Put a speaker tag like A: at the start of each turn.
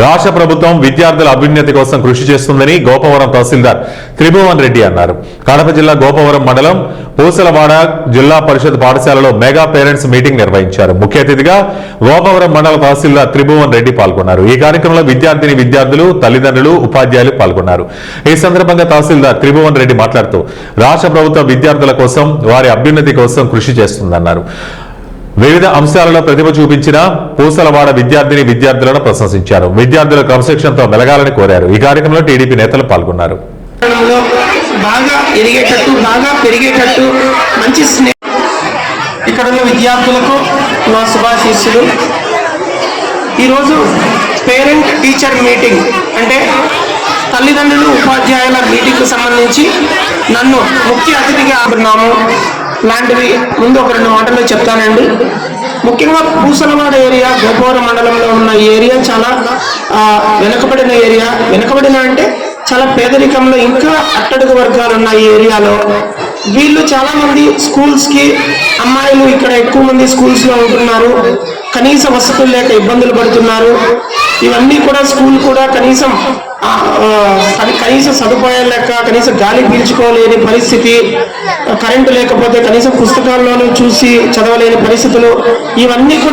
A: రాష్ట్ర ప్రభుత్వం విద్యార్థుల అభ్యున్నతి కోసం కృషి చేస్తుందని గోపవరం తహసీల్దార్ త్రిభువన్ రెడ్డి అన్నారు. కడప జిల్లా గోపవరం మండలం పూసలవాడ జిల్లా పరిషత్ పాఠశాలలో మెగా పేరెంట్స్ మీటింగ్ నిర్వహించారు. ముఖ్య అతిథిగా గోపవరం మండల తహసీల్దార్ త్రిభువన్ రెడ్డి పాల్గొన్నారు. ఈ కార్యక్రమంలో విద్యార్థులు, తల్లిదండ్రులు, ఉపాధ్యాయులు పాల్గొన్నారు. ఈ సందర్భంగా తహసీల్దార్ త్రిభువన్ రెడ్డి మాట్లాడుతూ రాష్ట్ర ప్రభుత్వం విద్యార్థుల కోసం, వారి అభ్యున్నతి కోసం కృషి చేస్తుందన్నారు. వివిధ అంశాలలో ప్రతిభ చూపించిన పూసలవాడ విద్యార్థులను ప్రశంసించారు. విద్యార్థుల క్రమశిక్షణతో మెలగాలని కోరారు. ఈ కార్యక్రమంలో టీడీపీ నేతలు పాల్గొన్నారు.
B: బాగా ఎదిగేటట్టు, బాగా పెరిగేటట్టు మంచి ఇక్కడ ఉన్న విద్యార్థులకు నా శుభాశీస్సులు. ఈరోజు పేరెంట్ టీచర్ మీటింగ్ అంటే తల్లిదండ్రులు, ఉపాధ్యాయుల మీటింగ్కు సంబంధించి నన్ను ముఖ్య అతిథిగా ఉన్నాము. లాంటివి ముందు ఒక 2 మాటలు చెప్తానండి. ముఖ్యంగా పూసలవాడ ఏరియా, గోపవరం మండలంలో ఉన్న ఈ ఏరియా చాలా వెనుకబడిన ఏరియా. వెనుకబడిన అంటే చాలా పేదరికంలో, ఇంకా అట్టడుగు వర్గాలు ఉన్న ఈ ఏరియాలో వీళ్ళు చాలా మంది స్కూల్స్కి, అమ్మాయిలు ఇక్కడ ఎక్కువ మంది స్కూల్స్లో ఉంటున్నారు. కనీస వసతులు లేక ఇబ్బందులు పడుతున్నారు. ఇవన్నీ కూడా స్కూల్ కూడా కనీస సదుపాయాలు లేక, కనీసం గాలి పీల్చుకోలేని పరిస్థితి, కరెంటు లేకపోతే కనీసం పుస్తకాల్లోనూ చూసి చదవలేని పరిస్థితులు, ఇవన్నీ కూడా